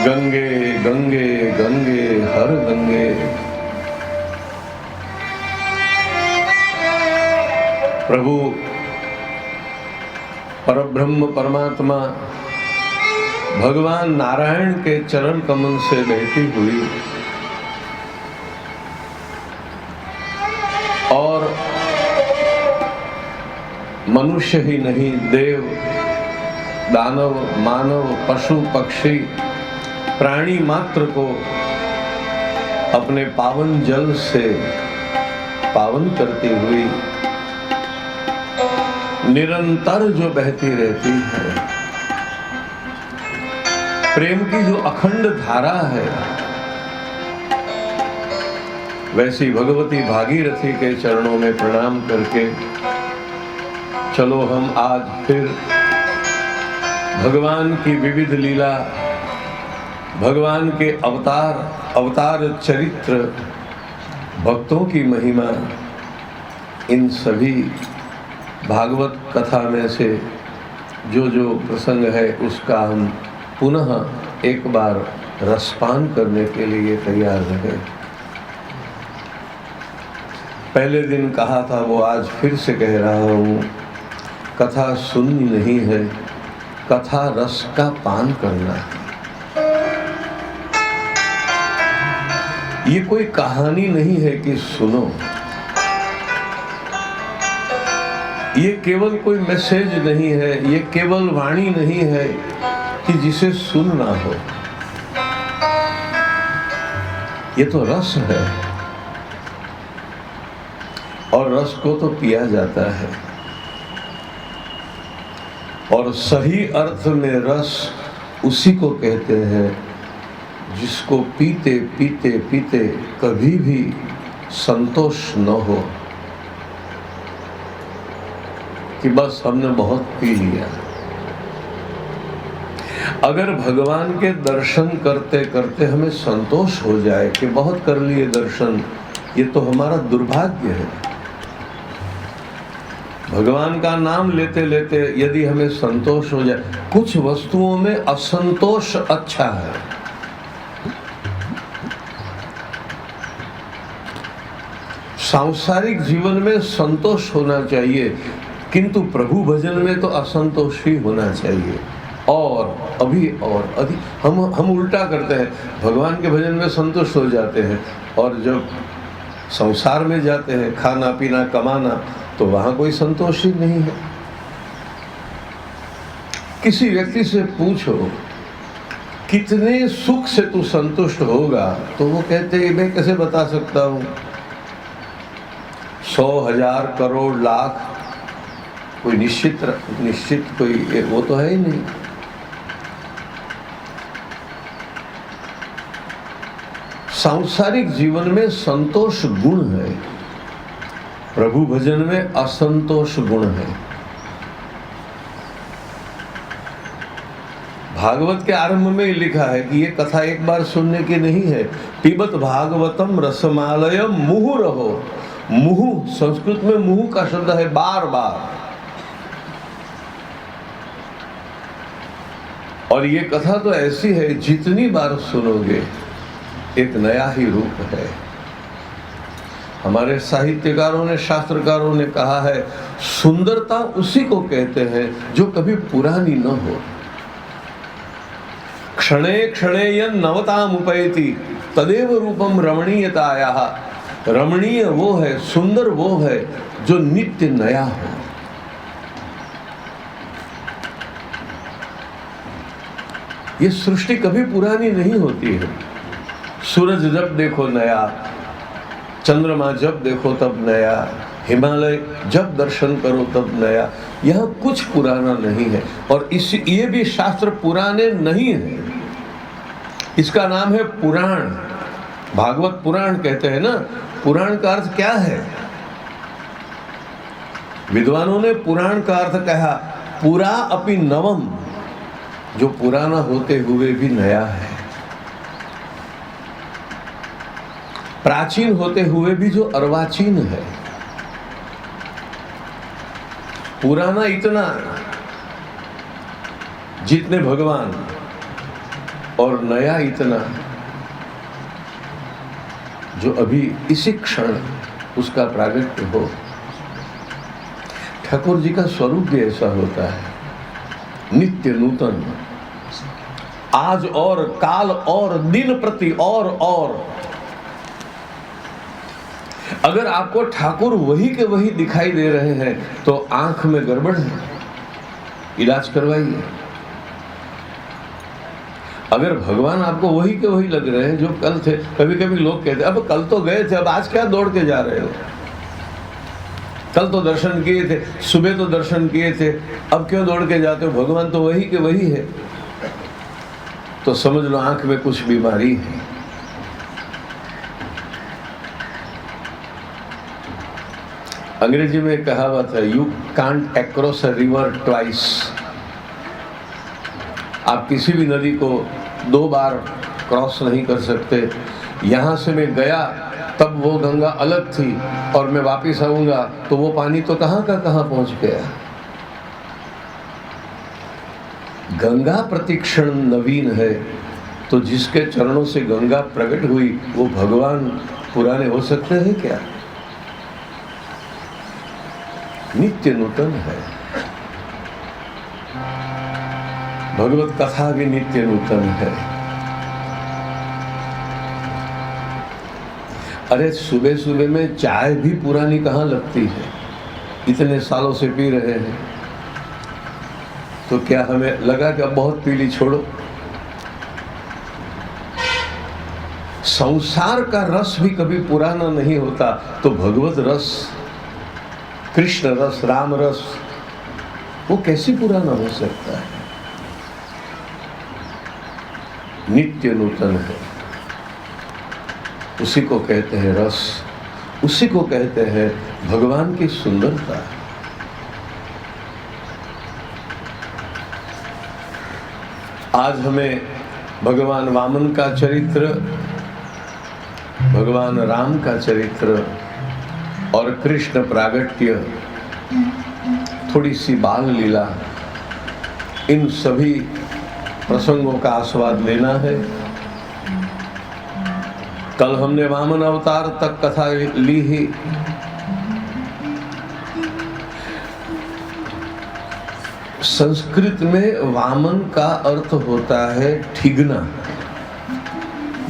गंगे गंगे गंगे हर गंगे। प्रभु परब्रह्म परमात्मा भगवान नारायण के चरण कमल से बहती हुई और मनुष्य ही नहीं, देव दानव मानव पशु पक्षी प्राणी मात्र को अपने पावन जल से पावन करती हुई निरंतर जो बहती रहती है, प्रेम की जो अखंड धारा है, वैसी भगवती भागीरथी के चरणों में प्रणाम करके चलो हम आज फिर भगवान की विविध लीला, भगवान के अवतार चरित्र, भक्तों की महिमा, इन सभी भागवत कथा में से जो जो प्रसंग है उसका हम पुनः एक बार रसपान करने के लिए तैयार रहे। पहले दिन कहा था वो आज फिर से कह रहा हूँ, कथा सुननी नहीं है, कथा रस का पान करना है। ये कोई कहानी नहीं है कि सुनो, ये केवल कोई मैसेज नहीं है, ये केवल वाणी नहीं है कि जिसे सुनना हो। ये तो रस है और रस को तो पिया जाता है, और सही अर्थ में रस उसी को कहते हैं जिसको पीते पीते पीते कभी भी संतोष न हो कि बस हमने बहुत पी लिया। अगर भगवान के दर्शन करते करते हमें संतोष हो जाए कि बहुत कर लिए दर्शन, ये तो हमारा दुर्भाग्य है। भगवान का नाम लेते लेते यदि हमें संतोष हो जाए, कुछ वस्तुओं में असंतोष अच्छा है। सांसारिक जीवन में संतोष होना चाहिए, किंतु प्रभु भजन में तो असंतोष ही होना चाहिए। और अभी और अधिक हम उल्टा करते हैं, भगवान के भजन में संतुष्ट हो जाते हैं और जब संसार में जाते हैं, खाना पीना कमाना, तो वहां कोई संतोष ही नहीं है। किसी व्यक्ति से पूछो कितने सुख से तू संतुष्ट होगा, तो वो कहते हैं मैं कैसे बता सकता हूं। 100 1000 करोड़ लाख कोई निश्चित कोई वो तो है ही नहीं। सांसारिक जीवन में संतोष गुण है, प्रभु भजन में असंतोष गुण है। भागवत के आरंभ में ही लिखा है कि ये कथा एक बार सुनने की नहीं है। पिबत भागवतम रसमालयम मुहुरहो। मुहु संस्कृत में मुहु का शब्द है बार बार, और ये कथा तो ऐसी है जितनी बार सुनोगे एक नया ही रूप है। हमारे साहित्यकारों ने, शास्त्रकारों ने कहा है, सुंदरता उसी को कहते हैं जो कभी पुरानी न हो। क्षणे क्षणे यन नवताम उपैति तदेव रूपम रमणीयतायाः। रमणीय वो है, सुंदर वो है जो नित्य नया हो। ये सृष्टि कभी पुरानी नहीं होती है। सूरज जब देखो नया, चंद्रमा जब देखो तब नया, हिमालय जब दर्शन करो तब नया। यह कुछ पुराना नहीं है, और ये भी शास्त्र पुराने नहीं है। इसका नाम है पुराण। भागवत पुराण कहते हैं ना। पुराण का अर्थ क्या है? विद्वानों ने पुराण का अर्थ कहा पुरा अपि नवम, जो पुराना होते हुए भी नया है, प्राचीन होते हुए भी जो अर्वाचीन है। पुराना इतना जितने भगवान और नया इतना जो अभी इसी क्षण उसका प्रागट्य हो। ठाकुर जी का स्वरूप भी ऐसा होता है, नित्य नूतन, आज और काल और दिन प्रति और। अगर आपको ठाकुर वही के वही दिखाई दे रहे हैं तो आंख में गड़बड़ है, इलाज करवाइए। अगर भगवान आपको वही के वही लग रहे हैं जो कल थे, कभी कभी लोग कहते हैं अब कल तो गए थे, अब आज क्या दौड़ के जा रहे हो, कल तो दर्शन किए थे, सुबह तो दर्शन किए थे, अब क्यों दौड़ के जाते हो, भगवान तो वही के वही है। तो समझ लो आंख में कुछ बीमारी है। अंग्रेजी में कहावत है, you can't across a river twice. आप किसी भी नदी को 2 बार क्रॉस नहीं कर सकते। यहाँ से मैं गया तब वो गंगा अलग थी और मैं वापस आऊंगा तो वो पानी तो कहाँ का कहाँ पहुंच गया। गंगा प्रतिक्षण नवीन है, तो जिसके चरणों से गंगा प्रकट हुई वो भगवान पुराने हो सकते हैं क्या? नित्य नूतन है। भगवत कथा भी नित्य नूतन है। अरे सुबह सुबह में चाय भी पुरानी कहाँ लगती है, इतने सालों से पी रहे हैं तो क्या हमें लगा कि अब बहुत पी ली, छोड़ो। संसार का रस भी कभी पुराना नहीं होता, तो भगवत रस, कृष्ण रस, राम रस, वो कैसे पुराना हो सकता है? नित्य नूतन है। उसी को कहते हैं रस, उसी को कहते हैं भगवान की सुंदरता। आज हमें भगवान वामन का चरित्र, भगवान राम का चरित्र और कृष्ण प्रागट्य, थोड़ी सी बाल लीला, इन सभी प्रसंगों का आस्वाद लेना है। कल हमने वामन अवतार तक कथा ली ही। संस्कृत में वामन का अर्थ होता है ठिगना,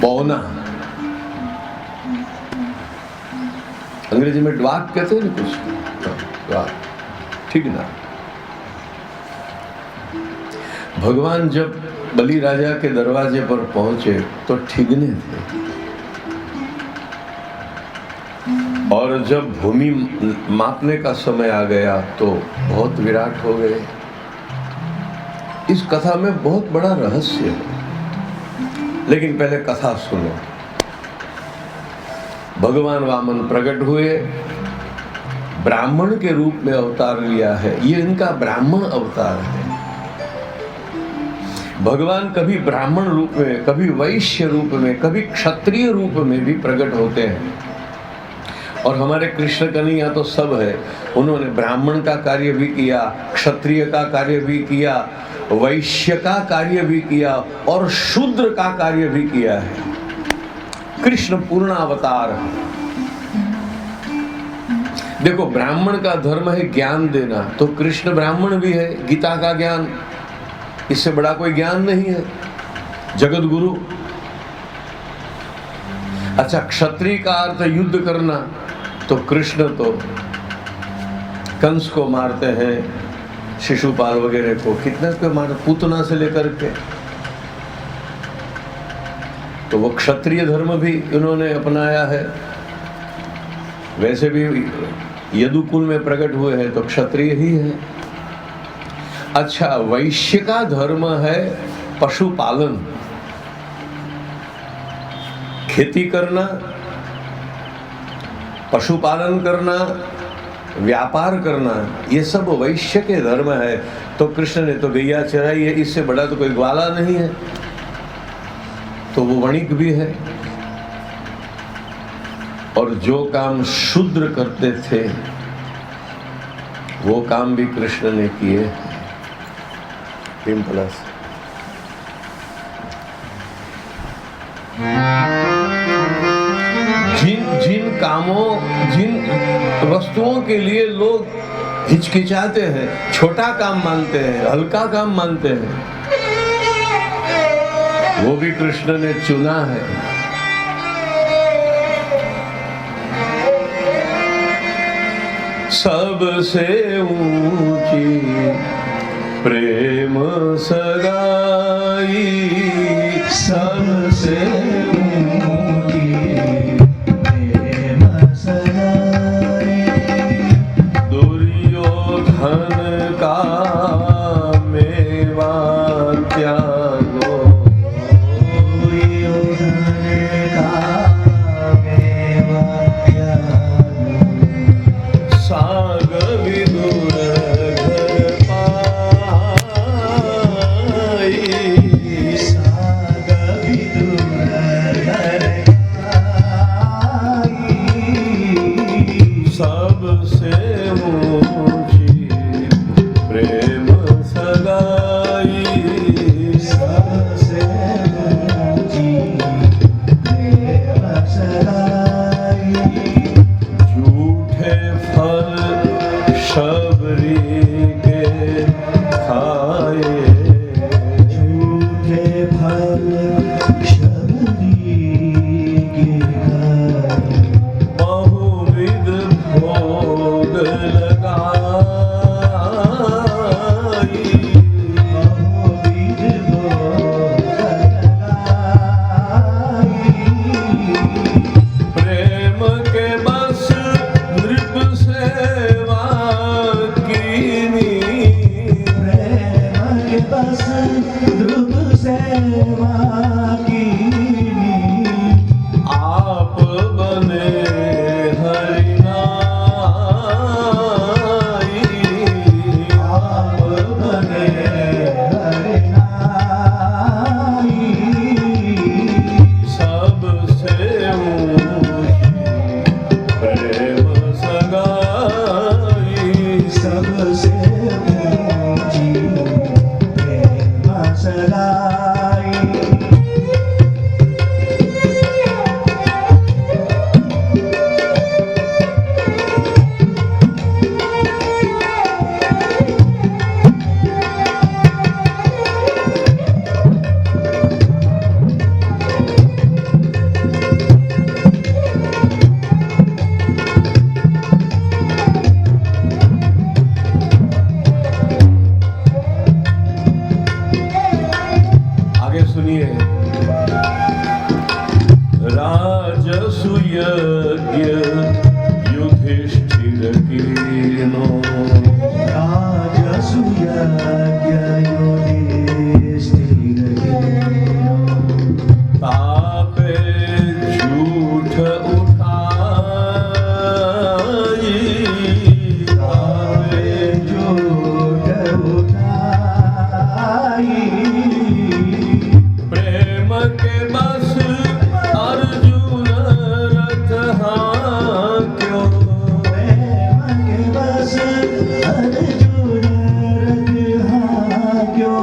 बौना। अंग्रेजी में ड्वार्फ कहते हैं ना कुछ, ड्वार्फ, ठिगना। भगवान जब बलि राजा के दरवाजे पर पहुंचे तो ठिगने थे, और जब भूमि मापने का समय आ गया तो बहुत विराट हो गए। इस कथा में बहुत बड़ा रहस्य है, लेकिन पहले कथा सुनो। भगवान वामन प्रकट हुए, ब्राह्मण के रूप में अवतार लिया है, ये इनका ब्राह्मण अवतार है। भगवान कभी ब्राह्मण रूप में, कभी वैश्य रूप में, कभी क्षत्रिय रूप में भी प्रकट होते हैं। और हमारे कृष्ण कन्हैया तो सब है, उन्होंने ब्राह्मण का कार्य भी किया, क्षत्रिय का कार्य भी किया, वैश्य का कार्य भी किया और शूद्र का कार्य भी किया है। कृष्ण पूर्ण अवतार है। देखो, ब्राह्मण का धर्म है ज्ञान देना, तो कृष्ण ब्राह्मण भी है, गीता का ज्ञान, इससे बड़ा कोई ज्ञान नहीं है, जगत गुरु। अच्छा, क्षत्रिय का अर्थ युद्ध करना, तो कृष्ण तो कंस को मारते हैं, शिशुपाल वगैरह को कितने को मार, पूतना से लेकर के। तो वो क्षत्रिय धर्म भी उन्होंने अपनाया है। वैसे भी यदुकुल में प्रकट हुए हैं तो क्षत्रिय ही है। अच्छा, वैश्य का धर्म है पशुपालन, खेती करना, पशुपालन करना, व्यापार करना, ये सब वैश्य के धर्म है। तो कृष्ण ने तो गैया चराई है, इससे बड़ा तो कोई ग्वाला नहीं है, तो वो वणिक भी है। और जो काम शूद्र करते थे वो काम भी कृष्ण ने किए। प्लस जिन कामों, जिन वस्तुओं के लिए लोग हिचकिचाते हैं, छोटा काम मानते हैं, हल्का काम मानते हैं, वो भी कृष्ण ने चुना है। सबसे ऊंची प्रेम सगाई, सबसे ऊंची प्रेम सगाई, दुर्योधन का मेवा त्यागो, दुर्योधन का मेवा त्यागो, साग विदुर घर पाई, साग विदुर घर पाई, सबसे ऊंची प्रेम सगाई, सबसे ऊंची प्रेम सगाई, झूठे फल शबरी के खाए, झूठे फल शबरी के खाए, बहुविध भोग लगाई, बहुविध भोग लगाई, प्रेम के बस नृप सेवा कीनी, प्रेम के बस नृप सेवा कीनी, आप बने हरिनाई, आप बने हरिनाई, सबसे ऊंची प्रेम सगाई, सबसे ऊंची प्रेम सगाई। आगे सुनिए, राजसूय युधिष्ठिर कीनो, राजसूय युधिष्ठिर कीनो, तापे झूठ उठाई, तापे झूठ उठाई, प्रेम के बस अर्जुन रथ हांक्यो, प्रेम के बस अर्जुन रथ हांक्यो,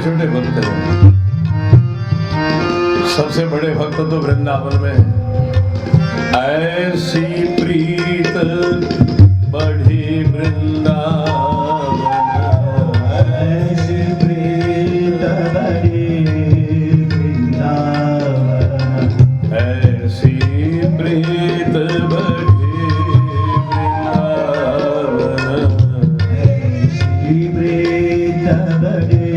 छोटे भक्त हैं, सबसे बड़े भक्त तो वृंदावन में है। ऐसी प्रीत बढ़ी वृंदावन, ऐसी प्रीत बढ़ी वृंदावन, ऐसी प्रीत बढ़ी वृंदावन, ऐसी प्रीत बढ़ी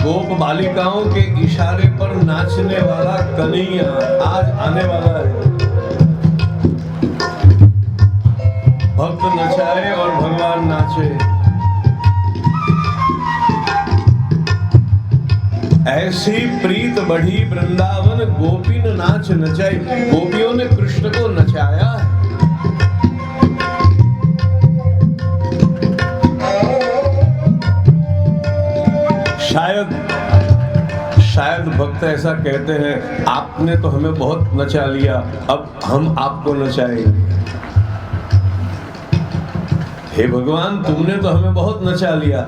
गोप बालिकाओं के इशारे पर नाचने वाला कन्हैया आज आने वाला है। भक्त नचाए और भगवान नाचे। ऐसी प्रीत बढ़ी वृंदावन, गोपी न नाच नचाई। गोपियों ने कृष्ण को नचाया है। शायद भक्त ऐसा कहते हैं, आपने तो हमें बहुत नचा लिया, अब हम आपको नचाएंगे। हे भगवान, तुमने तो हमें बहुत नचा लिया।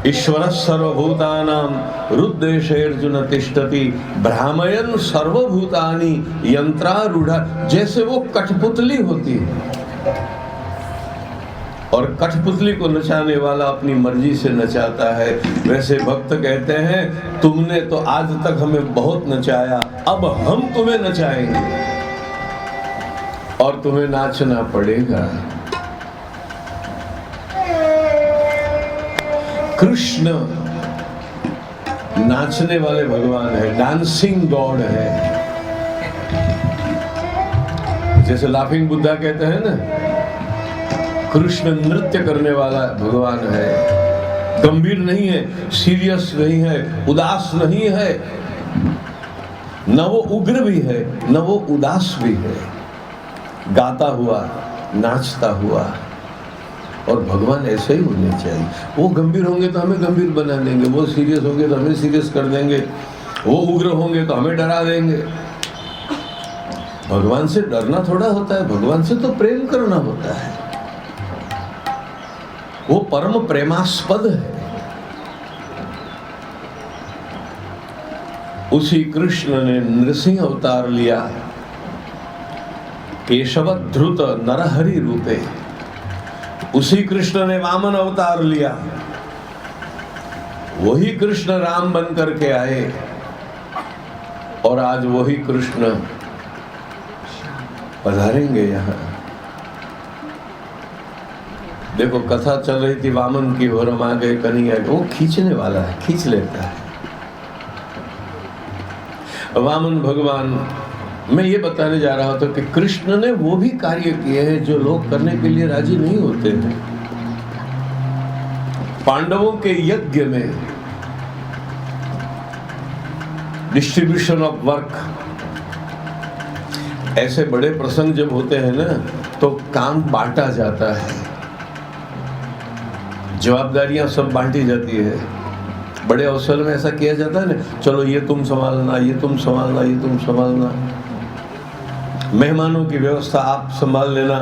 ईश्वर सर्वभूतानां हृद्देशेर्जुन तिष्ठति भ्रामयन् सर्वभूतानि यंत्रारूढ़ा। जैसे वो कठपुतली होती है और कठपुतली को नचाने वाला अपनी मर्जी से नचाता है, वैसे भक्त कहते हैं तुमने तो आज तक हमें बहुत नचाया, अब हम तुम्हें नचाएंगे और तुम्हें नाचना पड़ेगा। कृष्ण नाचने वाले भगवान है, डांसिंग गॉड है। जैसे लाफिंग बुद्धा कहते हैं ना, कृष्ण नृत्य करने वाला भगवान है। गंभीर नहीं है, सीरियस नहीं है, उदास नहीं है, न वो उग्र भी है न वो उदास भी है। गाता हुआ, नाचता हुआ। और भगवान ऐसे ही होने चाहिए। वो गंभीर होंगे तो हमें गंभीर बना देंगे, वो सीरियस होंगे तो हमें सीरियस कर देंगे, वो उग्र होंगे तो हमें डरा देंगे। भगवान से डरना थोड़ा होता है, भगवान से तो प्रेम करना होता है। वो परम प्रेमास्पद है। उसी कृष्ण ने नृसिंह अवतार लिया, केशव ध्रुत नरहरि रूपे। उसी कृष्ण ने वामन अवतार लिया, वही कृष्ण राम बन करके आए और आज वही कृष्ण पधारेंगे यहाँ। देखो कथा चल रही थी वामन की और हम आ गए कन्हैया। वो खींचने वाला है, खींच लेता है। वामन भगवान, मैं ये बताने जा रहा था कि कृष्ण ने वो भी कार्य किए हैं जो लोग करने के लिए राजी नहीं होते थे। पांडवों के यज्ञ में डिस्ट्रीब्यूशन ऑफ वर्क, ऐसे बड़े प्रसंग जब होते हैं ना तो काम बांटा जाता है, जवाबदारियां सब बांटी जाती है। बड़े अवसर में ऐसा किया जाता है ना, चलो ये तुम संभालना, ये तुम संभालना, ये तुम संभालना, मेहमानों की व्यवस्था आप संभाल लेना,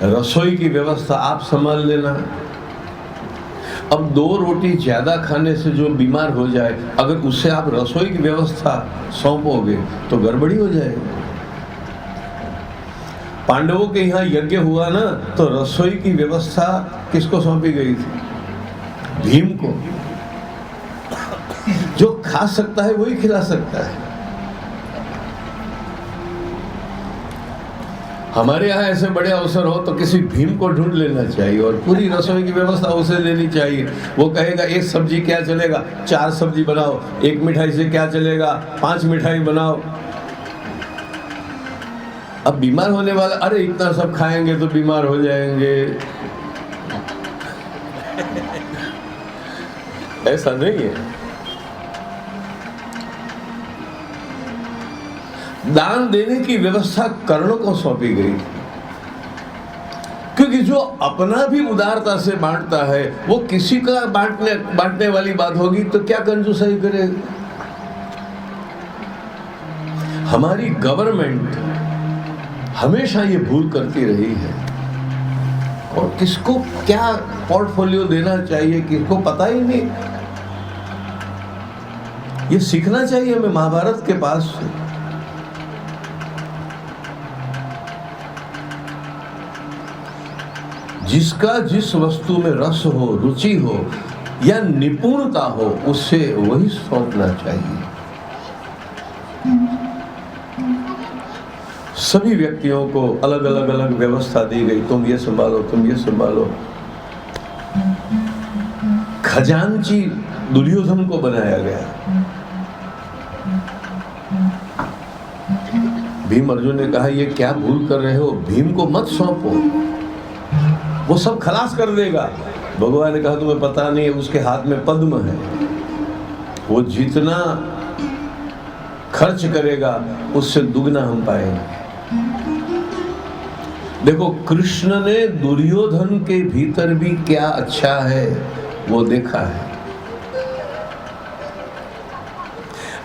रसोई की व्यवस्था आप संभाल लेना। अब 2 रोटी ज्यादा खाने से जो बीमार हो जाए, अगर उससे आप रसोई की व्यवस्था सौंपोगे तो गड़बड़ी हो जाएगी। पांडवों के यहाँ यज्ञ हुआ ना, तो रसोई की व्यवस्था किसको सौंपी गई थी? भीम को। जो खा सकता है वही खिला सकता है। हमारे यहाँ ऐसे बड़े अवसर हो तो किसी भीम को ढूंढ लेना चाहिए और पूरी रसोई की व्यवस्था उसे लेनी चाहिए। वो कहेगा 1 सब्जी क्या चलेगा, 4 सब्जी बनाओ, 1 मिठाई से क्या चलेगा, 5 मिठाई बनाओ। अब बीमार होने वाला, अरे इतना सब खाएंगे तो बीमार हो जाएंगे, ऐसा नहीं है। दान देने की व्यवस्था कर्णों को सौंपी गई, क्योंकि जो अपना भी उदारता से बांटता है वो किसी का बांटने वाली बात होगी तो क्या कंजूसाई करेगा। हमारी गवर्नमेंट हमेशा ये भूल करती रही है और किसको क्या पोर्टफोलियो देना चाहिए किसको पता ही नहीं। ये सीखना चाहिए हमें महाभारत के पास से। जिसका जिस वस्तु में रस हो, रुचि हो या निपुणता हो, उससे वही सौंपना चाहिए। सभी व्यक्तियों को अलग अलग व्यवस्था दी गई, तुम ये संभालो, तुम ये संभालो। खजांची दुर्योधन को बनाया गया। भीम अर्जुन ने कहा ये क्या भूल कर रहे हो, भीम को मत सौंपो, वो सब खलास कर देगा। भगवान ने कहा तुम्हें पता नहीं है, उसके हाथ में पद्म है, वो जितना खर्च करेगा उससे दुगना हम पाएंगे। देखो कृष्ण ने दुर्योधन के भीतर भी क्या अच्छा है वो देखा है।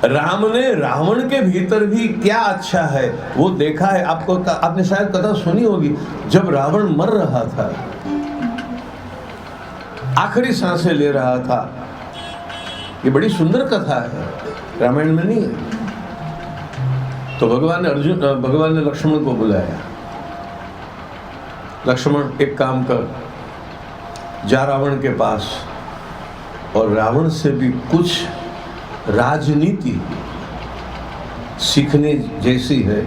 राम ने रावण के भीतर भी क्या अच्छा है वो देखा है। आपने शायद कथा सुनी होगी, जब रावण मर रहा था, आखिरी सांसें ले रहा था, ये बड़ी सुंदर कथा है, रामायण में नहीं है, तो भगवान ने लक्ष्मण को बुलाया। लक्ष्मण एक काम कर, जा रावण के पास और रावण से भी कुछ राजनीति सीखने जैसी है।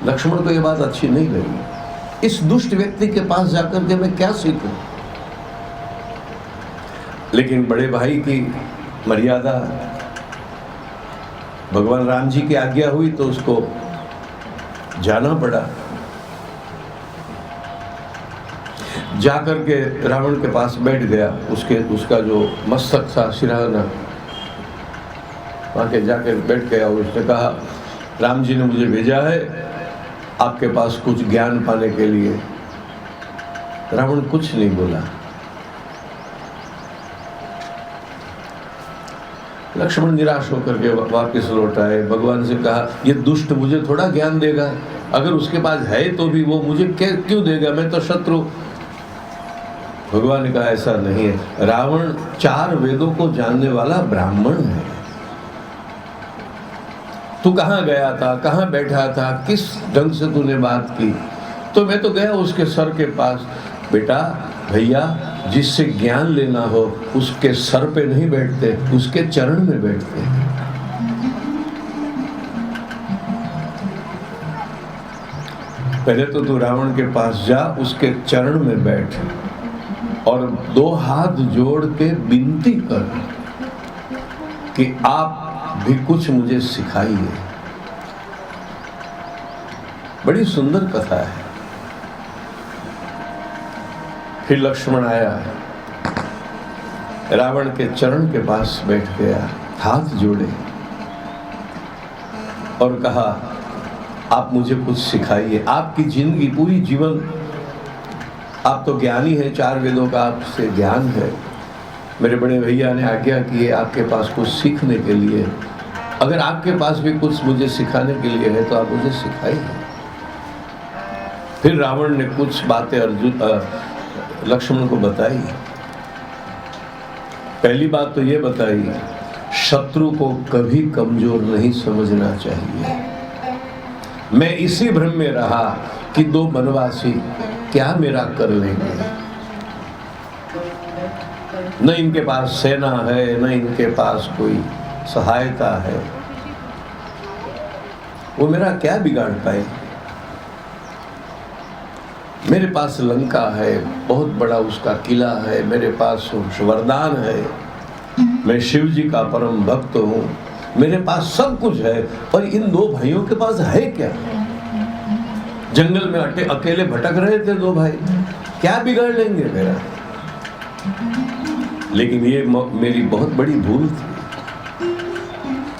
लक्ष्मण को यह बात अच्छी नहीं लगी, इस दुष्ट व्यक्ति के पास जाकर के मैं क्या सीखूं। लेकिन बड़े भाई की मर्यादा, भगवान राम जी की आज्ञा हुई तो उसको जाना पड़ा। जाकर के रावण के पास बैठ गया, उसका जो मस्तक था, सिरहाना, वहां के जाकर बैठ गया। उसने कहा राम जी ने मुझे भेजा है आपके पास कुछ ज्ञान पाने के लिए। रावण कुछ नहीं बोला। लक्ष्मण निराश होकर के वापस लौट आए। भगवान से कहा ये दुष्ट मुझे थोड़ा ज्ञान देगा, अगर उसके पास है तो भी वो मुझे क्यों देगा, मैं तो शत्रु। भगवान ने कहा ऐसा नहीं है, रावण 4 वेदों को जानने वाला ब्राह्मण है। तू कहाँ गया था, कहाँ बैठा था, किस ढंग से तूने बात की? तो मैं तो गया उसके सर के पास। बेटा भैया, जिससे ज्ञान लेना हो उसके सर पे नहीं बैठते, उसके चरण में बैठते हैं। पहले तो तू रावण के पास जा, उसके चरण में बैठ और 2 हाथ जोड़ के विनती कर कि आप भी कुछ मुझे सिखाइए। बड़ी सुंदर कथा है। फिर लक्ष्मण आया, रावण के चरण के पास बैठ गया, हाथ जोड़े और कहा आप मुझे कुछ सिखाइए। आपकी जिंदगी, पूरी जीवन, आप तो ज्ञानी है, 4 वेदों का आपसे ज्ञान है, मेरे बड़े भैया ने आज्ञा की है आपके पास कुछ सीखने के लिए, अगर आपके पास भी कुछ मुझे सिखाने के लिए है तो आप मुझे सिखाइए। फिर रावण ने कुछ बातें लक्ष्मण को बताई। पहली बात तो ये बताई, शत्रु को कभी कमजोर नहीं समझना चाहिए। मैं इसी भ्रम में रहा कि 2 वनवासी क्या मेरा कर लेंगे, न इनके पास सेना है न इनके पास कोई सहायता है, वो मेरा क्या बिगाड़ पाए। मेरे पास लंका है, बहुत बड़ा उसका किला है, मेरे पास वरदान है, मैं शिव जी का परम भक्त हूँ, मेरे पास सब कुछ है, और इन 2 भाइयों के पास है क्या। जंगल में अकेले भटक रहे थे 2 भाई, क्या बिगाड़ लेंगे मेरा। लेकिन ये मेरी बहुत बड़ी भूल थी।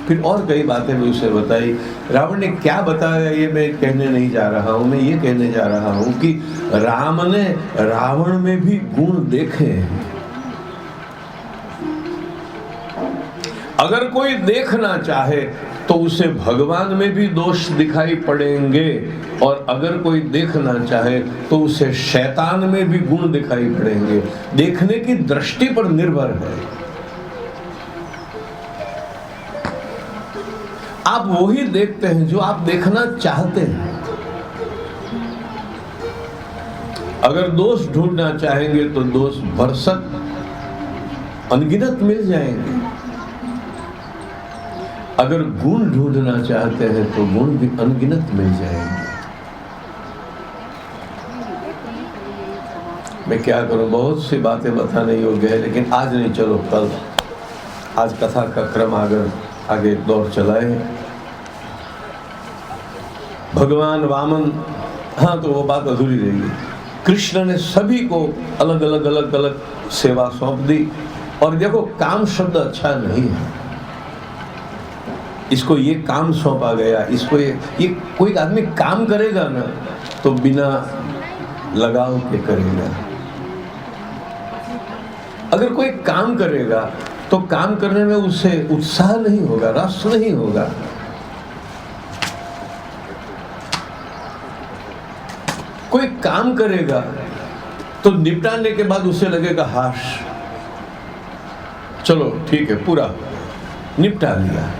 फिर और कई बातें मैं उसे बताई। रावण ने क्या बताया ये मैं कहने नहीं जा रहा हूँ, मैं ये कहने जा रहा हूँ कि राम ने रावण में भी गुण देखे। अगर कोई देखना चाहे तो उसे भगवान में भी दोष दिखाई पड़ेंगे, और अगर कोई देखना चाहे तो उसे शैतान में भी गुण दिखाई पड़ेंगे। देखने की दृष्टि पर निर्भर है। आप वही देखते हैं जो आप देखना चाहते हैं। अगर दोष ढूंढना चाहेंगे तो दोष भरसक अनगिनत मिल जाएंगे। अगर गुण ढूंढना चाहते हैं तो गुण भी अनगिनत मिल जाएंगे। मैं क्या करूं, बहुत सी बातें बताने योग्य है, लेकिन आज नहीं, चलो कल। आज कथा का क्रम आगे दौर चलाए। भगवान वामन, हाँ तो वो बात अधूरी रही। कृष्ण ने सभी को अलग अलग सेवा सौंप दी। और देखो, काम शब्द अच्छा नहीं है। इसको ये काम सौंपा गया, इसको ये कोई आदमी काम करेगा ना तो बिना लगाव के करेगा। अगर कोई काम करेगा तो काम करने में उसे उत्साह नहीं होगा, रस नहीं होगा। कोई काम करेगा तो निपटाने के बाद उसे लगेगा हाश, चलो ठीक है, पूरा निपटा लिया।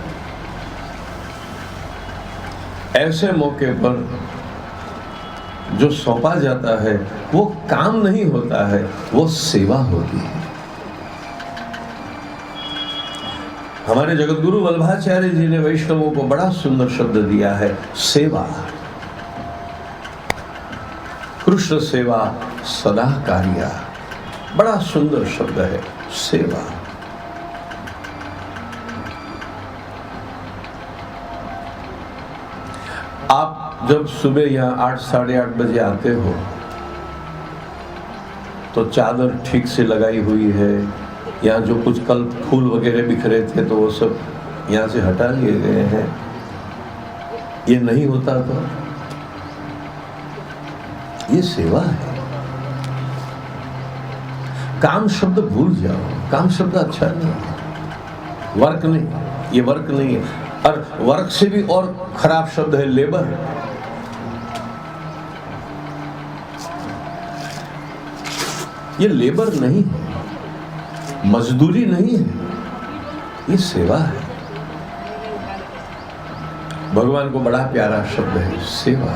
ऐसे मौके पर जो सौंपा जाता है वो काम नहीं होता है, वो सेवा होती है। हमारे जगतगुरु वल्लभाचार्य जी ने वैष्णवों को बड़ा सुंदर शब्द दिया है, सेवा। कृष्ण सेवा सदा कार्या, बड़ा सुंदर शब्द है, सेवा। आप जब सुबह यहाँ 8 साढ़े 8 बजे आते हो तो चादर ठीक से लगाई हुई है। यहाँ जो कुछ कल फूल वगैरह बिखरे थे तो वो सब यहाँ से हटा लिए गए हैं। ये नहीं होता तो ये सेवा है। काम शब्द भूल जाओ, काम शब्द अच्छा नहीं है, वर्क नहीं, ये वर्क नहीं है। और वर्क से भी और खराब शब्द है लेबर। ये लेबर नहीं है, मजदूरी नहीं है, ये सेवा है। भगवान को बड़ा प्यारा शब्द है सेवा।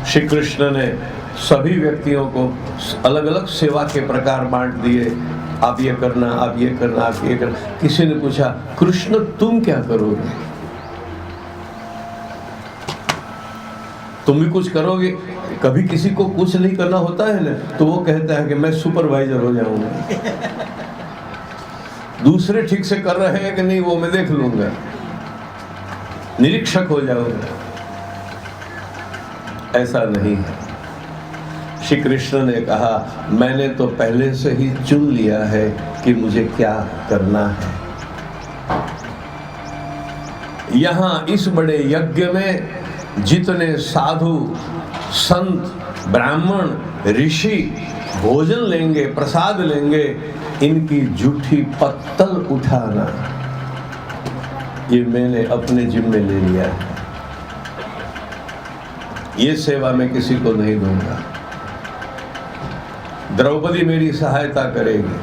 श्री कृष्ण ने सभी व्यक्तियों को अलग अलग सेवा के प्रकार बांट दिए। आप ये करना, आप ये करना, आप ये करना। किसी ने पूछा, कृष्ण तुम क्या करोगे? तुम भी कुछ करोगे? कभी किसी को कुछ नहीं करना होता है ना, तो वो कहता है कि मैं सुपरवाइजर हो जाऊंगा। दूसरे ठीक से कर रहे हैं कि नहीं वो मैं देख लूंगा, निरीक्षक हो जाऊंगा। ऐसा नहीं है। श्री कृष्ण ने कहा, मैंने तो पहले से ही चुन लिया है कि मुझे क्या करना है। यहां इस बड़े यज्ञ में जितने साधु, संत, ब्राह्मण, ऋषि भोजन लेंगे, प्रसाद लेंगे, इनकी जूठी पत्तल उठाना ये मैंने अपने जिम्मे ले लिया है। ये सेवा मैं किसी को नहीं दूंगा। द्रौपदी मेरी सहायता करेगी।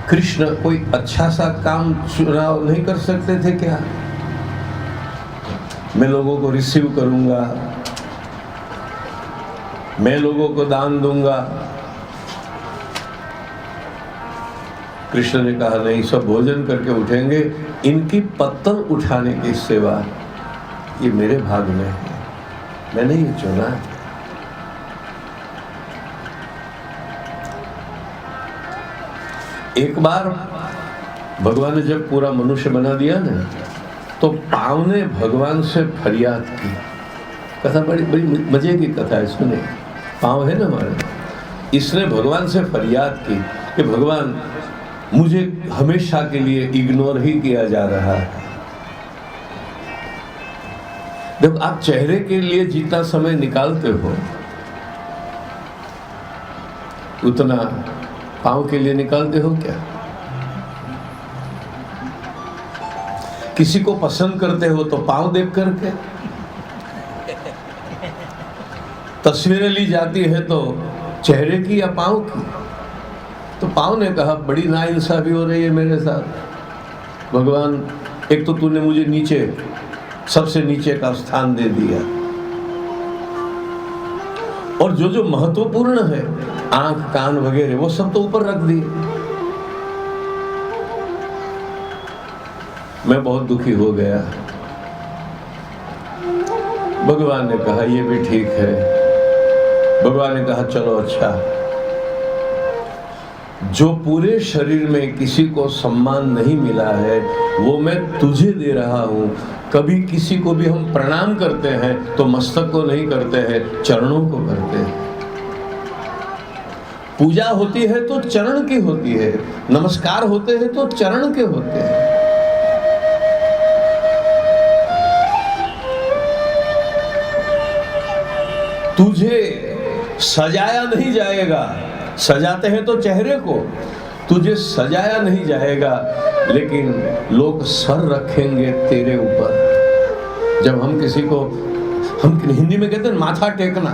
कृष्ण कोई अच्छा सा काम चुनाव नहीं कर सकते थे क्या? मैं लोगों को रिसीव करूंगा, मैं लोगों को दान दूंगा। कृष्ण ने कहा नहीं, सब भोजन करके उठेंगे, इनकी पत्तल उठाने की सेवा ये मेरे भाग में है, मैंने ये चुना है। एक बार भगवान ने जब पूरा मनुष्य बना दिया ना, तो पांव ने भगवान से फरियाद की। कथा बड़ी बड़ी मजे की कथा है, सुने। पांव है ना हमारे, इसने भगवान से फरियाद की कि भगवान मुझे हमेशा के लिए इग्नोर ही किया जा रहा है। जब आप चेहरे के लिए जितना समय निकालते हो उतना पांव के लिए निकालते हो क्या? किसी को पसंद करते हो तो पांव देख करके, तस्वीरें ली जाती है तो चेहरे की या पांव की? तो पांव ने कहा बड़ी नाइंसाफी हो रही है मेरे साथ भगवान, एक तो तूने मुझे नीचे, सबसे नीचे का स्थान दे दिया, और जो जो महत्वपूर्ण है आंख कान वगैरह वो सब तो ऊपर रख दिए। मैं बहुत दुखी हो गया। भगवान ने कहा ये भी ठीक है। भगवान ने कहा चलो अच्छा, जो पूरे शरीर में किसी को सम्मान नहीं मिला है वो मैं तुझे दे रहा हूं। कभी किसी को भी हम प्रणाम करते हैं तो मस्तक को नहीं करते हैं, चरणों को करते हैं। पूजा होती है तो चरण की होती है, नमस्कार होते हैं तो चरण के होते हैं। तुझे सजाया नहीं जाएगा, सजाते हैं तो चेहरे को, तुझे सजाया नहीं जाएगा, लेकिन लोग सर रखेंगे तेरे ऊपर। जब हम किसी को, हम हिंदी में कहते हैं माथा टेकना,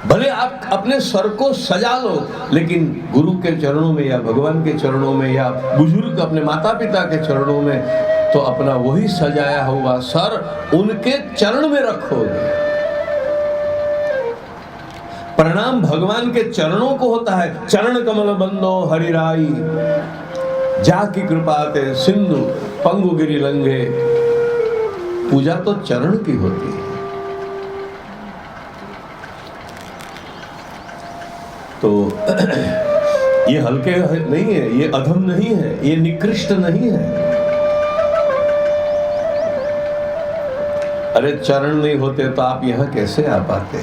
भले आप अपने सर को सजा लो, लेकिन गुरु के चरणों में या भगवान के चरणों में या बुजुर्ग अपने माता पिता के चरणों में तो अपना वही सजाया हुआ सर उनके चरण में रखोगे। प्रणाम भगवान के चरणों को होता है। चरण कमल बंदो हरिराई, जाकी कृपाते सिंधु पंगु गिरि लंघे। पूजा तो चरण की होती है। तो ये हल्के नहीं है, ये अधम नहीं है, ये निकृष्ट नहीं है। अरे चरण नहीं होते तो आप यहां कैसे आ पाते?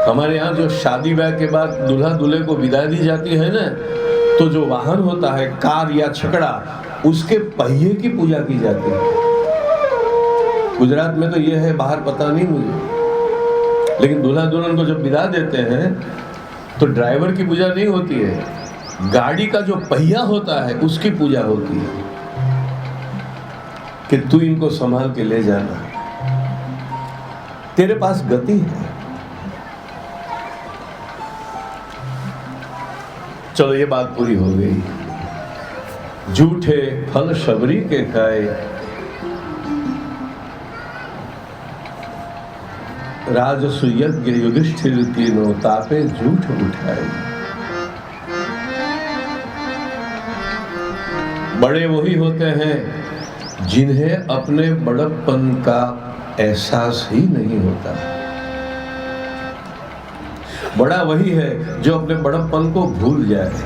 हमारे यहाँ जो शादी ब्याह के बाद दूल्हा दूल्हे को विदाई दी जाती है ना, तो जो वाहन होता है कार या छकड़ा, उसके पहिए की पूजा की जाती है। गुजरात में तो ये है, बाहर पता नहीं मुझे, लेकिन दूल्हा दुल्हन को जब विदा देते हैं तो ड्राइवर की पूजा नहीं होती है, गाड़ी का जो पहिया होता है उसकी पूजा होती है कि तू इनको संभाल के ले जाना, तेरे पास गति है। चलो ये बात पूरी हो गई। झूठे फल शबरी के खाए, राजसु यज्ञ युधिष्ठिर तीनों तापे झूठ उठाए। बड़े वही होते हैं जिन्हें अपने बड़प्पन का एहसास ही नहीं होता। बड़ा वही है जो अपने बड़प्पन को भूल जाए,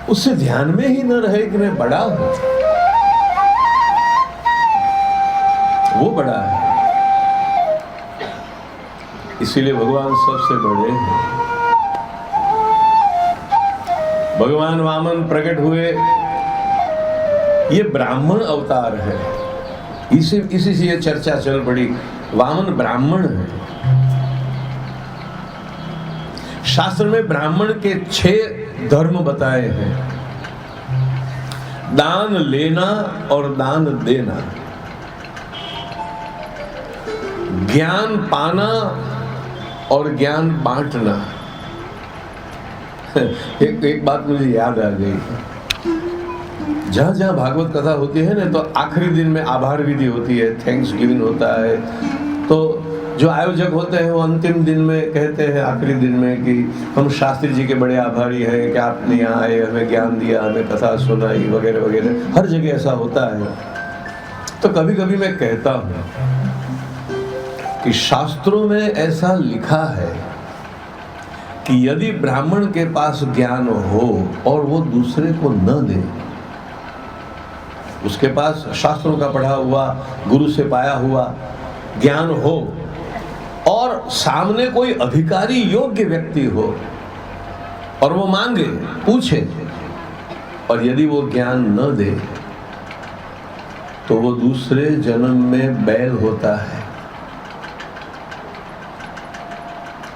उससे ध्यान में ही न रहे कि मैं बड़ा हूं, वो बड़ा है। इसीलिए भगवान सबसे बड़े हैं। भगवान वामन प्रकट हुए ये ब्राह्मण अवतार है। इसी से ये चर्चा चल पड़ी, वामन ब्राह्मण है। शास्त्र में ब्राह्मण के 6 धर्म बताए हैं, दान लेना और दान देना, ज्ञान पाना और ज्ञान बांटना। एक बात मुझे याद आ गई, जहां जहां भागवत कथा होती है ना, तो आखिरी दिन में आभार विधि होती है, थैंक्स गिविंग होता है। तो जो आयोजक होते हैं वो अंतिम दिन में कहते हैं, आखिरी दिन में, कि हम शास्त्री जी के बड़े आभारी हैं कि आपने यहाँ आए, हमें ज्ञान दिया, हमें कथा सुनाई, वगैरह वगैरह। हर जगह ऐसा होता है। तो कभी कभी मैं कहता हूँ कि शास्त्रों में ऐसा लिखा है कि यदि ब्राह्मण के पास ज्ञान हो और वो दूसरे को न दे, उसके पास शास्त्रों का पढ़ा हुआ, गुरु से पाया हुआ ज्ञान हो और सामने कोई अधिकारी योग्य व्यक्ति हो और वो मांगे, पूछे, और यदि वो ज्ञान न दे तो वो दूसरे जन्म में बैल होता है,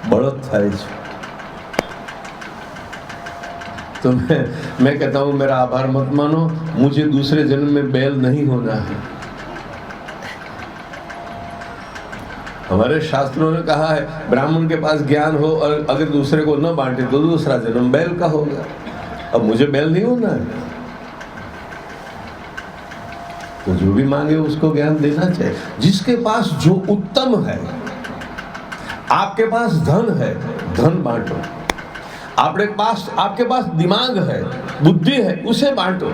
बढ़त थाई। तो मैं कहता हूं, मेरा आभार मत मानो, मुझे दूसरे जन्म में बैल नहीं होना है। हमारे शास्त्रों ने कहा है ब्राह्मण के पास ज्ञान हो और अगर दूसरे को न बांटे तो दूसरा जन्म बैल का होगा। अब मुझे बैल नहीं होना है, तो जो भी मांगे उसको ज्ञान देना चाहिए। जिसके पास जो उत्तम है, आपके पास धन है, धन बांटो। आपके पास दिमाग है, बुद्धि है, उसे बांटो।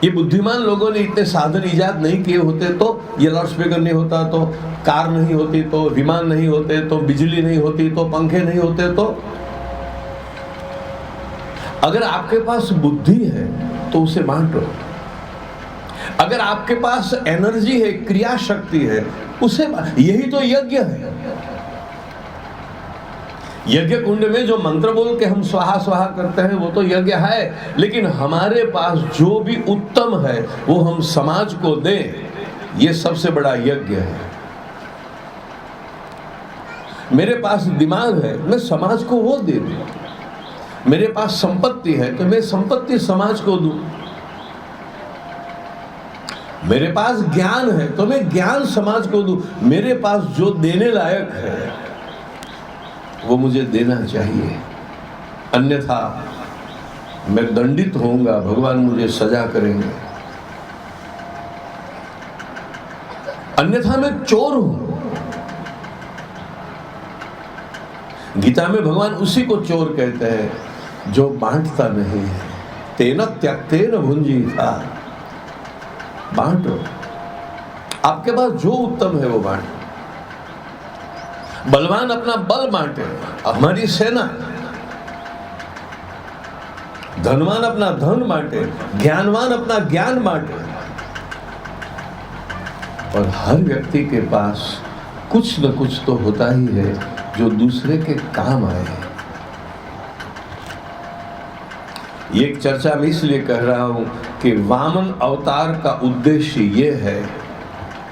ये बुद्धिमान लोगों ने इतने साधन इजाद नहीं किए होते तो ये लाउड स्पीकर नहीं होता, तो कार नहीं होती, तो विमान नहीं होते, तो बिजली नहीं होती, तो पंखे नहीं होते। तो अगर आपके पास बुद्धि है तो उसे बांटो। अगर आपके पास एनर्जी है, क्रिया शक्ति है, उसे, यही तो यज्ञ है। यज्ञ कुंड में जो मंत्र बोल के हम स्वाहा स्वाहा करते हैं वो तो यज्ञ है, लेकिन हमारे पास जो भी उत्तम है वो हम समाज को दें, ये सबसे बड़ा यज्ञ है। मेरे पास दिमाग है, मैं समाज को वो दे दूं। मेरे पास संपत्ति है तो मैं संपत्ति समाज को दूं। मेरे पास ज्ञान है तो मैं ज्ञान समाज को दूं। मेरे पास जो देने लायक है वो मुझे देना चाहिए, अन्यथा मैं दंडित होऊंगा, भगवान मुझे सजा करेंगे, अन्यथा मैं चोर हूं। गीता में भगवान उसी को चोर कहते हैं जो बांटता नहीं है। तेन त्यक्तेन भुंजीता, बांटो। आपके पास जो उत्तम है वो बांटो। बलवान अपना बल बांटे, हमारी सेना। धनवान अपना धन बांटे, ज्ञानवान अपना ज्ञान बांटे। और हर व्यक्ति के पास कुछ न कुछ तो होता ही है जो दूसरे के काम आए। ये एक चर्चा में इसलिए कह रहा हूं कि वामन अवतार का उद्देश्य ये है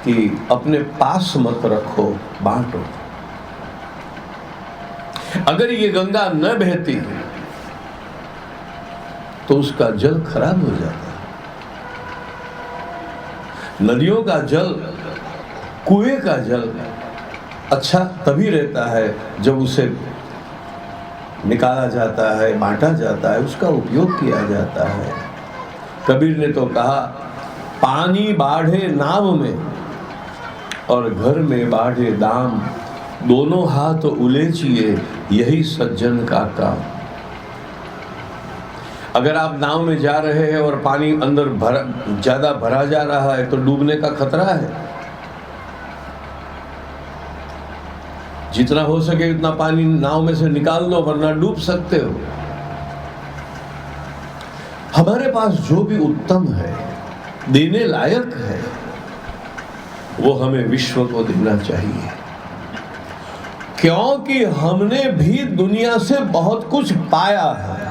कि अपने पास मत रखो, बांटो। अगर ये गंगा न बहती तो उसका जल खराब हो जाता। नदियों का जल, कुएं का जल अच्छा तभी रहता है जब उसे निकाला जाता है, बांटा जाता है, उसका उपयोग किया जाता है। कबीर ने तो कहा, पानी बाढ़े नाव में और घर में बाढ़े दाम, दोनों हाथ उलेचिए यही सज्जन का काम। अगर आप नाव में जा रहे हैं और पानी अंदर ज्यादा भरा जा रहा है तो डूबने का खतरा है। जितना हो सके उतना पानी नाव में से निकाल दो, वरना डूब सकते हो। हमारे पास जो भी उत्तम है, देने लायक है, वो हमें विश्व को देना चाहिए, क्योंकि हमने भी दुनिया से बहुत कुछ पाया है।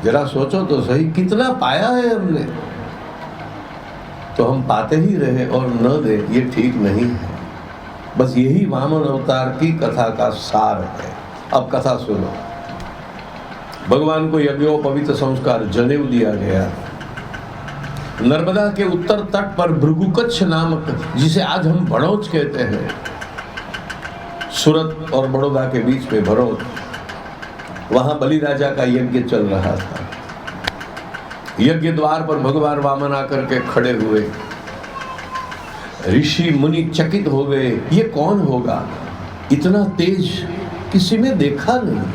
जरा सोचो तो सही, कितना पाया है हमने, तो हम पाते ही रहे और न दे, ये ठीक नहीं है। बस यही वामन अवतार की कथा का सार है। अब कथा सुनो। भगवान को यज्ञोपवीत संस्कार जनेऊ दिया गया। नर्मदा के उत्तर तट पर भृगुकच्छ नामक, जिसे आज हम भड़ौच कहते हैं, सूरत और बड़ौदा के बीच में भड़ौच, वहां बलि राजा का यज्ञ चल रहा था। यज्ञ द्वार पर भगवान वामन आकर के खड़े हुए। ऋषि मुनि चकित हो गए, ये कौन होगा, इतना तेज किसी ने देखा नहीं।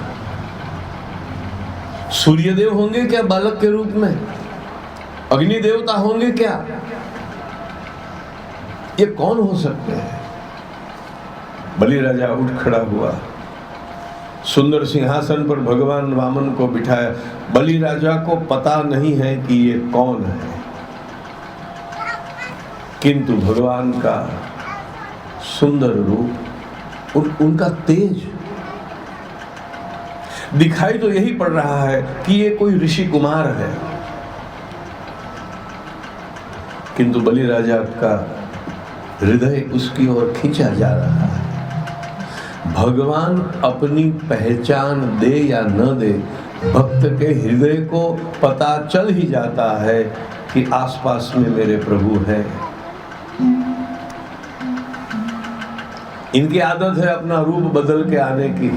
सूर्यदेव होंगे क्या बालक के रूप में, अग्नि देवता होंगे क्या, ये कौन हो सकते हैं। बलि राजा उठ खड़ा हुआ, सुंदर सिंहासन पर भगवान वामन को बिठाया। बलि राजा को पता नहीं है कि ये कौन है, किंतु भगवान का सुंदर रूप और उनका तेज दिखाई तो यही पड़ रहा है कि ये कोई ऋषि कुमार है, किंतु बलि राजा का हृदय उसकी ओर खींचा जा रहा है। भगवान अपनी पहचान दे या न दे, भक्त के हृदय को पता चल ही जाता है कि आसपास में मेरे प्रभु हैं। इनकी आदत है अपना रूप बदल के आने की,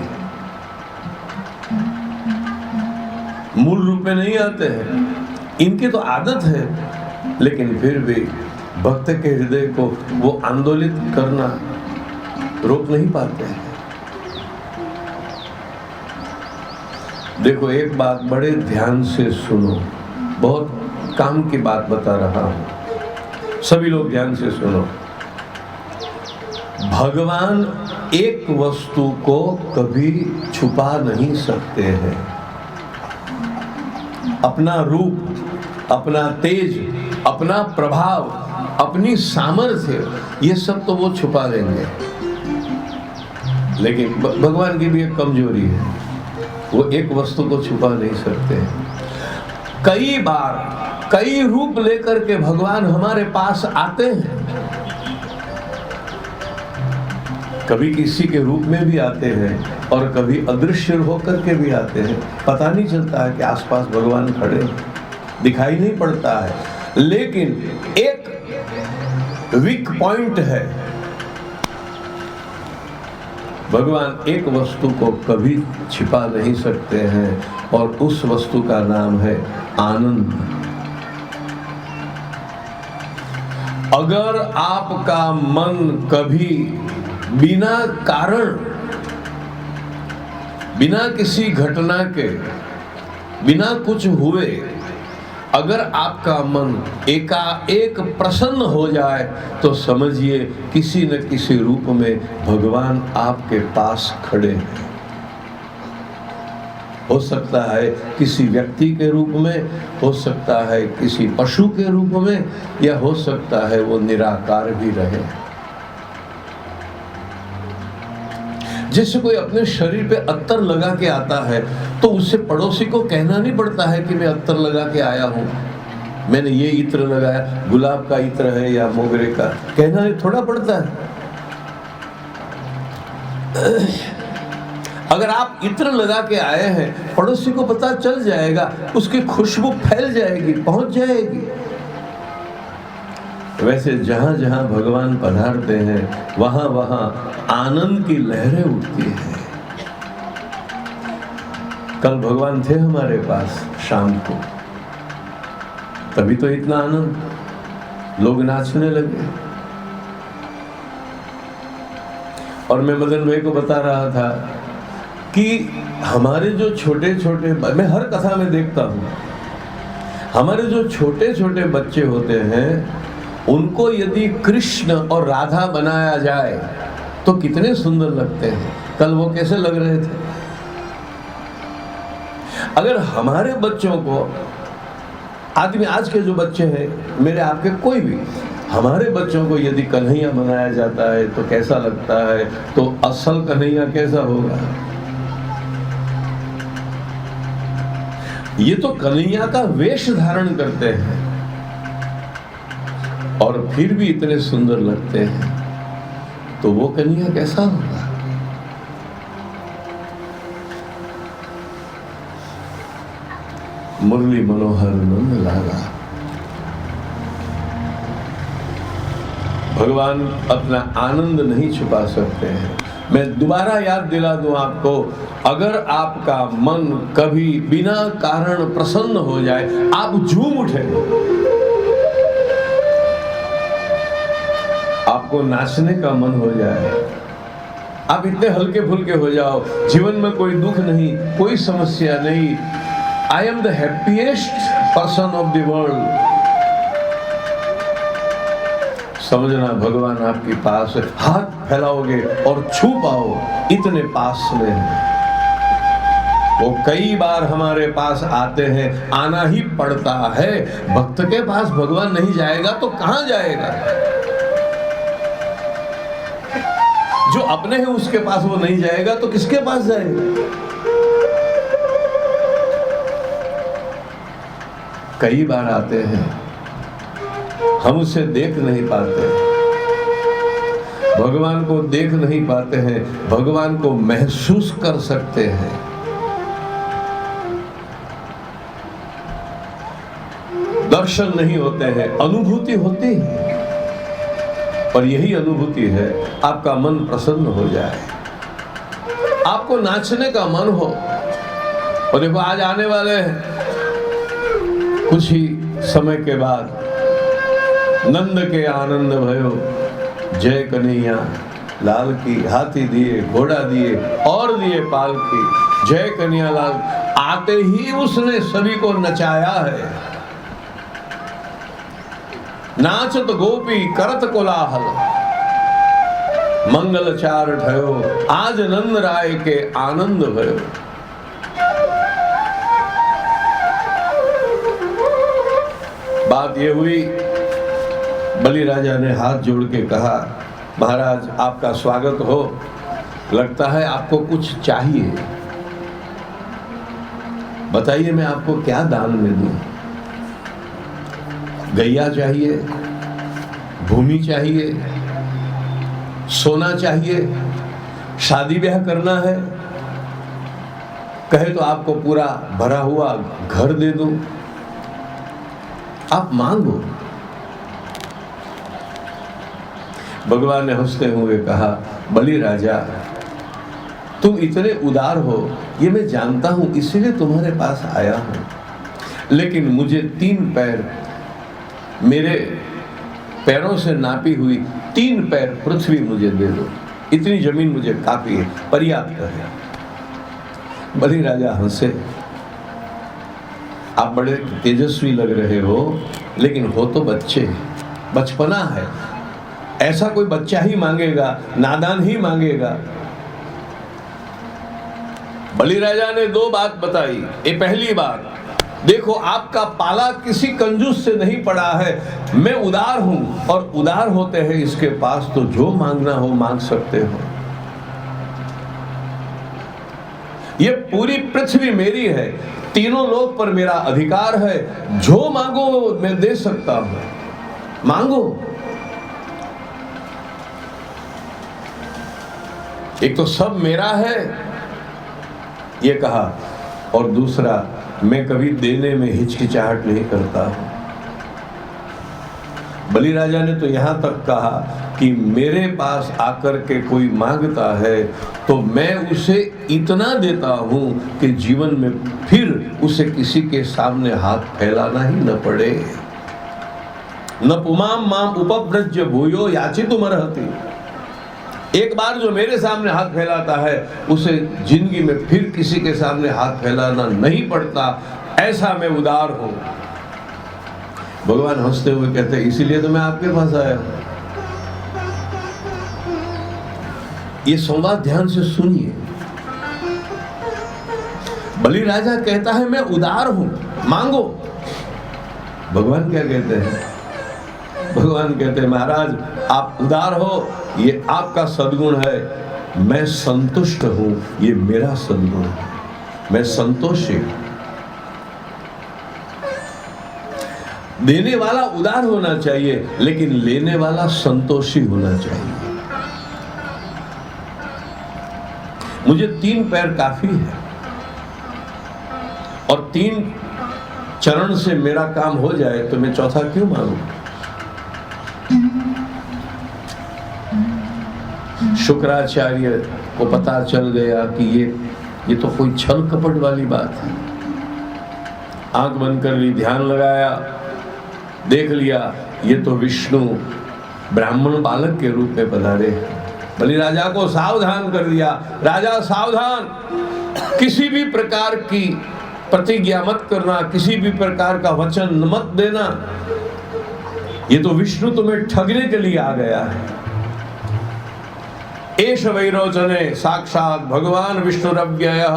मूल रूप में नहीं आते हैं, इनकी तो आदत है, लेकिन फिर भी भक्त के हृदय को वो आंदोलित करना रोक नहीं पाते हैं। देखो, एक बात बड़े ध्यान से सुनो, बहुत काम की बात बता रहा हूं, सभी लोग ध्यान से सुनो। भगवान एक वस्तु को कभी छुपा नहीं सकते हैं। अपना रूप, अपना तेज, अपना प्रभाव, अपनी सामर्थ्य, ये सब तो वो छुपा लेंगे, लेकिन भगवान की भी एक कमजोरी है, वो एक वस्तु को छुपा नहीं सकते। कई बार कई रूप लेकर के भगवान हमारे पास आते हैं, कभी किसी के रूप में भी आते हैं और कभी अदृश्य होकर के भी आते हैं। पता नहीं चलता है कि आसपास भगवान खड़े, दिखाई नहीं पड़ता है, लेकिन एक वीक पॉइंट है। भगवान एक वस्तु को कभी छिपा नहीं सकते हैं और उस वस्तु का नाम है आनंद। अगर आपका मन कभी बिना कारण, बिना किसी घटना के, बिना कुछ हुए, अगर आपका मन एकाएक प्रसन्न हो जाए तो समझिए किसी न किसी रूप में भगवान आपके पास खड़े हैं। हो सकता है किसी व्यक्ति के रूप में, हो सकता है किसी पशु के रूप में, या हो सकता है वो निराकार भी रहे। जैसे कोई अपने शरीर पे अत्तर लगा के आता है तो उससे पड़ोसी को कहना नहीं पड़ता है कि मैं अत्तर लगा के आया हूं, मैंने ये इत्र लगाया, गुलाब का इत्र है या मोगरे का, कहना थोड़ा पड़ता है। अगर आप इत्र लगा के आए हैं, पड़ोसी को पता चल जाएगा, उसकी खुशबू फैल जाएगी, पहुंच जाएगी। वैसे जहां जहां भगवान पधारते हैं वहां वहां आनंद की लहरें उठती हैं। कल भगवान थे हमारे पास शाम को, तभी तो इतना आनंद, लोग नाचने लगे। और मैं मदन भाई को बता रहा था कि हमारे जो छोटे छोटे, मैं हर कथा में देखता हूं, हमारे जो छोटे छोटे बच्चे होते हैं उनको यदि कृष्ण और राधा बनाया जाए तो कितने सुंदर लगते हैं। कल वो कैसे लग रहे थे। अगर हमारे बच्चों को, आदमी आज के जो बच्चे हैं, मेरे आपके कोई भी, हमारे बच्चों को यदि कन्हैया बनाया जाता है तो कैसा लगता है, तो असल कन्हैया कैसा होगा। ये तो कन्हैया का वेश धारण करते हैं और फिर भी इतने सुंदर लगते हैं, तो वो कन्हैया कैसा होगा? मुरली मनोहर नंद लाला। भगवान अपना आनंद नहीं छुपा सकते हैं। मैं दोबारा याद दिला दूं आपको, अगर आपका मन कभी बिना कारण प्रसन्न हो जाए, आप झूम उठे, आपको नाचने का मन हो जाए, आप इतने हल्के फुल्के हो जाओ, जीवन में कोई दुख नहीं, कोई समस्या नहीं, I am the happiest person of the world, समझना भगवान आपके पास है। हाथ फैलाओगे और छू पाओ, इतने पास में है। वो कई बार हमारे पास आते हैं, आना ही पड़ता है। भक्त के पास भगवान नहीं जाएगा तो कहां जाएगा? जो अपने हैं उसके पास वो नहीं जाएगा तो किसके पास जाएगा? कई बार आते हैं, हम उसे देख नहीं पाते, भगवान को देख नहीं पाते हैं, भगवान को महसूस कर सकते हैं। दर्शन नहीं होते हैं, अनुभूति होती है, और यही अनुभूति है आपका मन प्रसन्न हो जाए, आपको नाचने का मन हो। और देखो आज आने वाले हैं कुछ ही समय के बाद, नंद के आनंद भयो जय कन्हैया लाल की, हाथी दिए, घोड़ा दिए और दिए पालकी, जय कन्हैया लाल। आते ही उसने सभी को नचाया है। नाचत गोपी करत कोलाहल, मंगल चार ठयो आज नंद राय के आनंद भयो। बात ये हुई, बलि राजा ने हाथ जोड़ के कहा, महाराज आपका स्वागत हो, लगता है आपको कुछ चाहिए, बताइए मैं आपको क्या दान में दूं? गैया चाहिए, भूमि चाहिए, सोना चाहिए, शादी ब्याह करना है, कहे तो आपको पूरा भरा हुआ घर दे दूं, आप मांगो। भगवान ने हंसते हुए कहा, बलि राजा तुम इतने उदार हो ये मैं जानता हूं, इसीलिए तुम्हारे पास आया हूं, लेकिन मुझे 3 पैर, मेरे पैरों से नापी हुई 3 पैर पृथ्वी मुझे दे दो, इतनी जमीन मुझे काफी है, पर्याप्त है। बलि राजा हंसे, आप बड़े तेजस्वी लग रहे हो, लेकिन हो तो बच्चे, बचपना है, ऐसा कोई बच्चा ही मांगेगा, नादान ही मांगेगा। बलि राजा ने 2 बात बताई। ये पहली बात, देखो आपका पाला किसी कंजूस से नहीं पड़ा है, मैं उदार हूं, और उदार होते हैं इसके पास तो जो मांगना हो मांग सकते हो। ये पूरी पृथ्वी मेरी है, तीनों लोक पर मेरा अधिकार है, जो मांगो मैं दे सकता हूं, मांगो। एक तो सब मेरा है ये कहा, और दूसरा मैं कभी देने में हिचकिचाहट नहीं करता हूं। बलि राजा ने तो यहां तक कहा कि मेरे पास आकर के कोई मांगता है तो मैं उसे इतना देता हूं कि जीवन में फिर उसे किसी के सामने हाथ फैलाना ही न पड़े। न पुमाम माम उपव्रज्य भूयो याचितुमर्हति। एक बार जो मेरे सामने हाथ फैलाता है उसे जिंदगी में फिर किसी के सामने हाथ फैलाना नहीं पड़ता, ऐसा मैं उदार हूं। भगवान हंसते हुए कहते हैं, इसीलिए तो मैं आपके पास आया हूं। ये संवाद ध्यान से सुनिए। बलि राजा कहता है मैं उदार हूं, मांगो। भगवान क्या कहते हैं? भगवान कहते हैं, महाराज आप उदार हो, ये आपका सद्गुण है, मैं संतुष्ट हूं, ये मेरा सद्गुण है, मैं संतोषी हूं। देने वाला उदार होना चाहिए, लेकिन लेने वाला संतोषी होना चाहिए। मुझे 3 पैर काफी है और 3 चरण से मेरा काम हो जाए तो मैं चौथा क्यों मांगू? शुक्राचार्य को पता चल गया कि ये तो कोई छल कपट वाली बात है। आंख बंद कर ली, ध्यान लगाया, देख लिया ये तो विष्णु ब्राह्मण बालक के रूप में पधारे। बलि राजा को सावधान कर दिया, राजा सावधान, किसी भी प्रकार की प्रतिज्ञा मत करना, किसी भी प्रकार का वचन मत देना, ये तो विष्णु तुम्हें ठगने के लिए आ गया है। एष वैरोचने साक्षात भगवान विष्णुरव्ययः,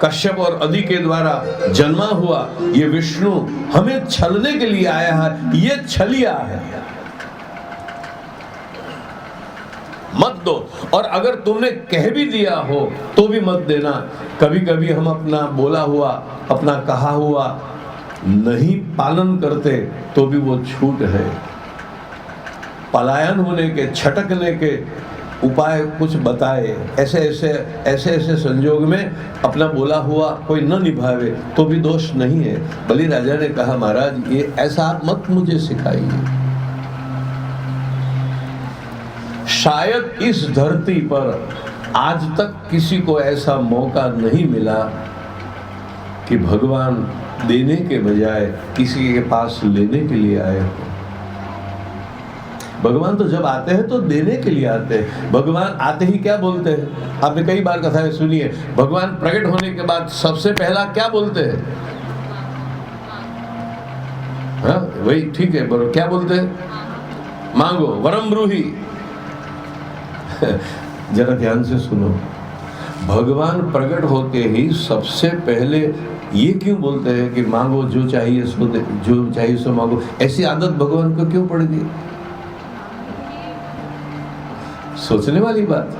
कश्यप और अदि के द्वारा जन्मा हुआ ये विष्णु हमें छलने के लिए आया है, ये छलिया है, मत दो। और अगर तुमने कह भी दिया हो तो भी मत देना। कभी कभी हम अपना बोला हुआ, अपना कहा हुआ नहीं पालन करते तो भी वो छूट है। पलायन होने के, छटकने के उपाय कुछ बताए, ऐसे संजोग में अपना बोला हुआ कोई न निभावे तो भी दोष नहीं है। बलि राजा ने कहा, महाराज ये ऐसा आप मत मुझे सिखाइए। शायद इस धरती पर आज तक किसी को ऐसा मौका नहीं मिला कि भगवान देने के बजाय किसी के पास लेने के लिए आए हो। भगवान तो जब आते हैं तो देने के लिए आते हैं। भगवान आते ही क्या बोलते हैं? आपने कई बार कथाएं सुनी है। भगवान प्रकट होने के बाद सबसे पहला क्या बोलते हैं? हाँ वही ठीक है, बरो क्या बोलते हैं? मांगो वरम ब्रूहि। जरा ध्यान से सुनो, भगवान प्रकट होते ही सबसे पहले ये क्यों बोलते हैं कि मांगो जो चाहिए सो दे, जो चाहिए सो मांगो? ऐसी आदत भगवान को क्यों पड़ गई? सोचने वाली बात।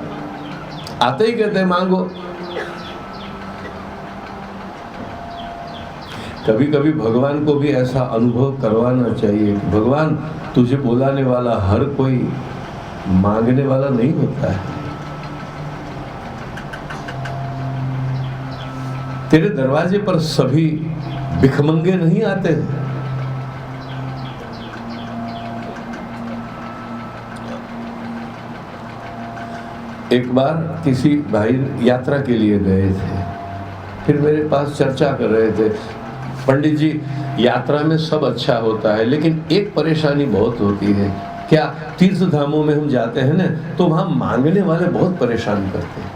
आते ही कहते हैं मांगो। कभी कभी भगवान को भी ऐसा अनुभव करवाना चाहिए कि भगवान तुझे बुलाने वाला हर कोई मांगने वाला नहीं होता है। तेरे दरवाजे पर सभी भिखमंगे नहीं आते हैं। एक बार किसी भाई यात्रा के लिए गए थे, फिर मेरे पास चर्चा कर रहे थे, पंडित जी यात्रा में सब अच्छा होता है लेकिन एक परेशानी बहुत होती है। क्या? तीर्थ धामों में हम जाते हैं ना तो वहां मांगने वाले बहुत परेशान करते हैं।